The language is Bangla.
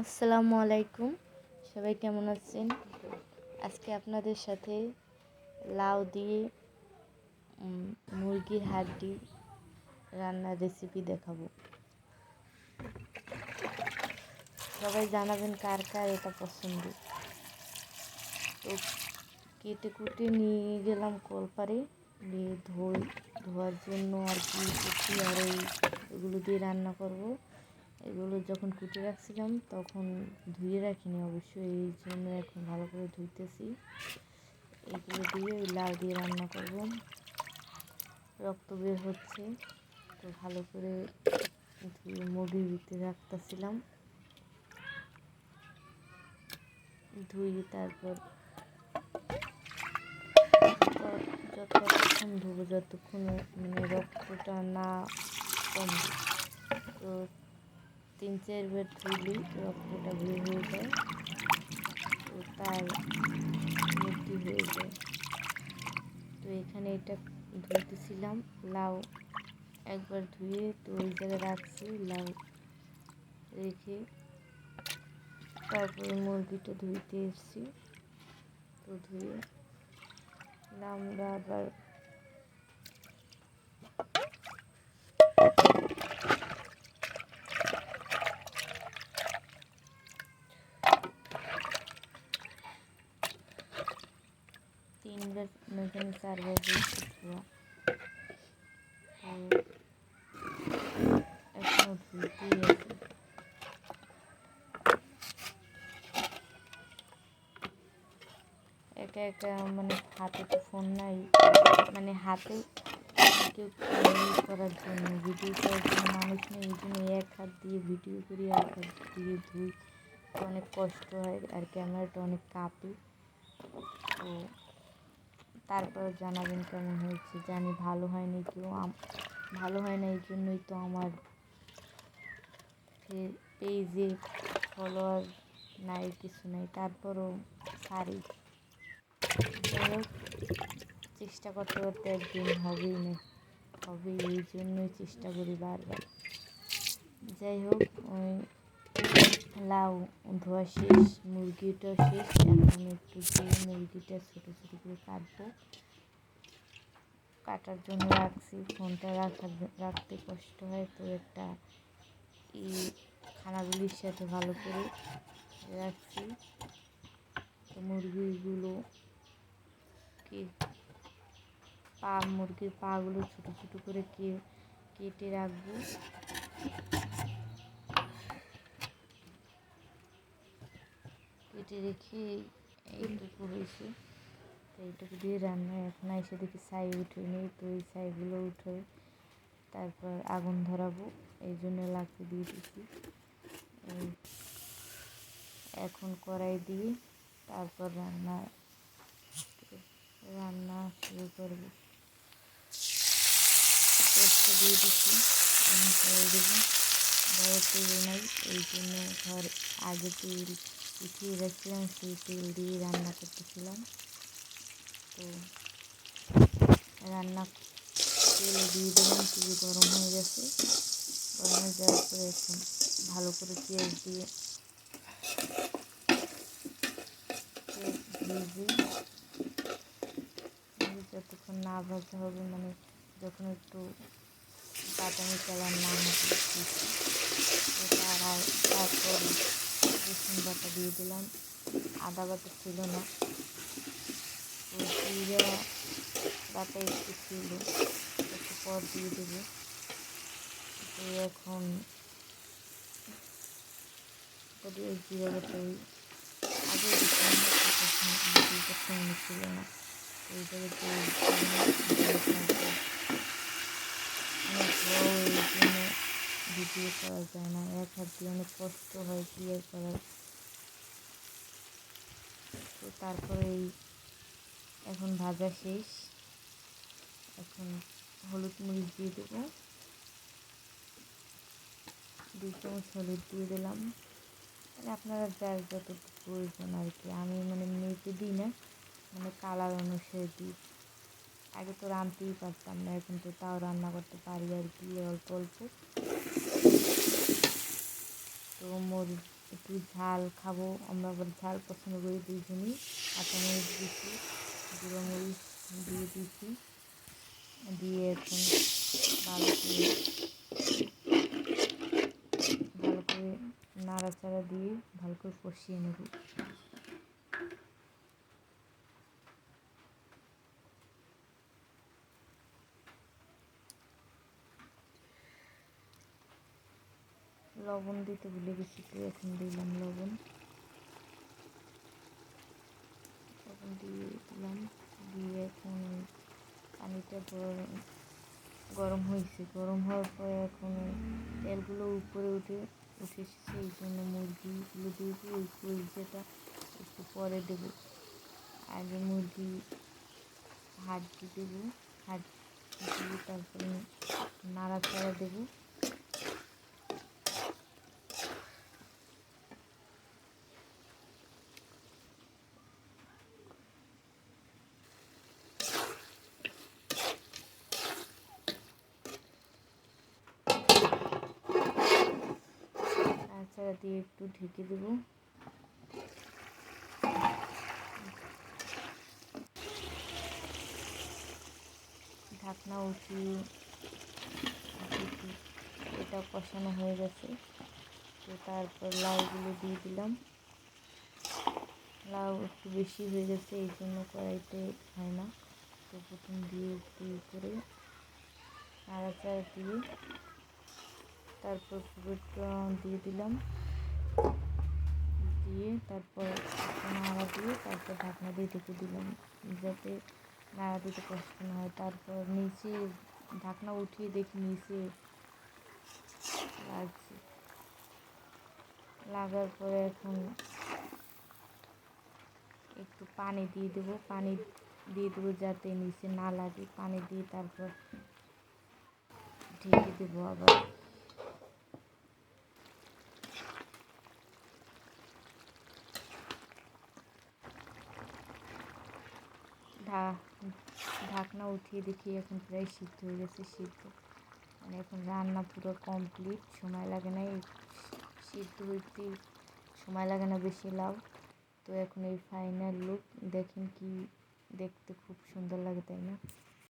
আসসালামু আলাইকুম। সবাই কেমন আছেন? আজকে আপনাদের সাথে লাউ দিয়ে মুরগির হাড্ডি রান্নার রেসিপি দেখাবো। সবাই জানাবেন কার কার এটা পছন্দ। তো কেটে কুটে নিয়ে গেলাম কলপারে, নিয়ে ধোয়ার জন্য আর কি কুটি আর এগুলো দিয়ে রান্না করব। এগুলো যখন কুটে রাখছিলাম তখন ধুয়ে রাখিনি অবশ্যই, এই জন্য এখন ভালো করে ধুইতেছি। এগুলো দিয়ে ওই লাউ দিয়ে রান্না করব। রক্ত বের হচ্ছে, তো ভালো করে ধুয়ে মুরগির ভিতরে রাখতেছিলাম। ধুয়ে তারপর যতক্ষণ ধুবো যতক্ষণ মানে রক্তটা না কমবে, তো 3-4 বার ধুইলেই রক্তটা বের হয়ে যায়, তো তার মুক্তি হয়ে যায়। তো এখানে এটা ধুইতেছিলাম, লাউ একবার ধুয়ে তো ওই জায়গায় রাখছি, লাউ রেখে তারপরে মুরগিটা ধুইতে এসেছি। তো ধুয়ে আমরা আবার তিনবার নতুন 4বার ধুইছি ধোয়া, তো এখনো ধুইতেই আছে। একা একা মানে হাতে তো ফোন নাই, মানে হাতে কেউ করার জন্য ভিডিও করার জন্য মানুষ নেই, এই জন্য এক হাত দিয়ে ভিডিও করি আর এক হাত দিয়ে ধুই, অনেক কষ্ট হয় আর ক্যামেরাটা অনেক কাঁপে। তো তারপর জানাবেন কেমন হয়েছে। জানি ভালো হয়নি, কেউ ভালো হয় না, এই জন্যই তো আমার পেজে ফলোয়ার নাই, কিছু নাই, তারপরও সারি। যাই হোক, চেষ্টা করতে করতে একদিন হবেই না, হবে, এই জন্যই চেষ্টা করি বারবার। যাই হোক, ওই লাউ ধোয়া শেষ, মুরগিটাও শেষ। এখন একটু দিয়ে মুরগিটা ছোটো ছোটো করে কাটবো। কাটার জন্য রাখছি, ফোনটা রাখতে কষ্ট হয়, তো একটা খানাগুলির সাথে ভালো করে রাখছি। তো মুরগির পাগুলো ছোটো ছোটো করে কেটে রাখবো। কেটে রেখে এইটুকু হয়েছে, তো এইটুকু দিয়ে রান্না। এখন এসে দেখি ছাই উঠে নেই, তো এই ছাইগুলো উঠে তারপর আগুন ধরাবো, এই জন্য লাকড়ি দিয়ে দিচ্ছি। এখন কড়াই দিয়ে তারপর রান্না শুরু করবো। পেস্টটা দিয়ে দিচ্ছি, এখন তেল দেবো। বড় তেল নাই, এই জন্য আগে তেল উঠিয়ে রাখছিলাম, সেই তেল দিয়ে রান্না করতেছিলাম। তো তেলে দিয়ে দিলাম, তেল গরম হয়ে গেছে। গরম হয়ে যাওয়ার পরে এখন ভালো করে পেঁয়াজ দিয়ে ভেজে যতক্ষণ না ভাজা হবে, মানে যখন একটু বাদামি কালার না হবে, তো তারপর রসুন বাটা দিয়ে দিলাম। আদা বাটা ছিল না, তো জিরা বাটা একটু ছিল, একটু পর দিয়ে দেবো। তো এখন জিরা বাটা আগে দিতাম না, তখন ফোনে ছিল না, এই জায়গায় অনেক বড়, এই জন্য ভিডিও করা যায় না, এক হাত দিয়ে অনেক কষ্ট হয় ক্লিয়ার করার। তো তারপরে এখন ভাজা শেষ, এখন হলুদ মরিচ দিয়ে দেবো, 2 চামচ হলুদ দিয়ে দিলাম। মানে আপনারা যার যতটুকু প্রয়োজন আর কি, আমি মানে মেপে দিই না, মানে কালার অনুসারে দিই। আগে তো রাঁধতেই পারতাম না, এখন তো তাও রান্না করতে পারি আর কি, অল্প অল্প। তো একটু ঝাল খাবো, আমরা আবার ঝাল পছন্দ করি দুইজনই। কাঁচামরিচ দিচ্ছি, গুঁড়ো মরিচ দিয়ে দিচ্ছি, দিয়ে এখন ভালো করে নাড়াচাড়া দিয়ে ভালো করে কষিয়ে নেব। লবণ দিতে ভুলে গেছি, তো এখন দিলাম লবণ দিয়ে দিলাম। দিয়ে এখন পানিটা গরম হয়েছে, গরম হওয়ার পরে এখন তেলগুলো উপরে উঠে এসেছে, এই জন্য মুরগিগুলো দিয়ে দিই। ওই কলজিটা একটু পরে দেবো, আগে মুরগি হাড্ডি দেবো, হাড্ডি দিয়ে তারপরে নাড়াচাড়া দেবো। নাড়াচাড়া দিয়ে একটু ঢেকে দেবো। ঢাকনা উঠিয়ে এটা কষানো হয়ে গেছে, তো তারপর লাউগুলো দিয়ে দিলাম। লাউ একটু বেশি হয়ে গেছে, এই জন্য কড়াইতে হয় না, তো প্রথম দিয়ে একটু করে নাড়াচাড়া দিয়ে তারপর পুরোটা দিয়ে দিলাম, দিয়ে তারপর নাড়া দিয়ে তারপর ঢাকনা দিয়ে ঢেকে দিলাম, যাতে নাড়া দিতে কষ্ট না হয়। তারপর নিচে ঢাকনা উঠিয়ে দেখি নিচে লাগছে, লাগার পরে এখন একটু পানি দিয়ে দেবো, যাতে নিচে না লাগে। পানি দিয়ে তারপর ঢেকে দেবো আবার। ঢাকনা উঠিয়ে দেখি এখন প্রায় সিদ্ধ হয়ে গেছে। মানে এখন রান্না পুরো কমপ্লিট, সময় লাগে না, সিদ্ধ হইতে সময় লাগে না বেশি লাউ। তো এখন এই ফাইনাল লুক দেখেন, কি দেখতে খুব সুন্দর লাগে, তাই না?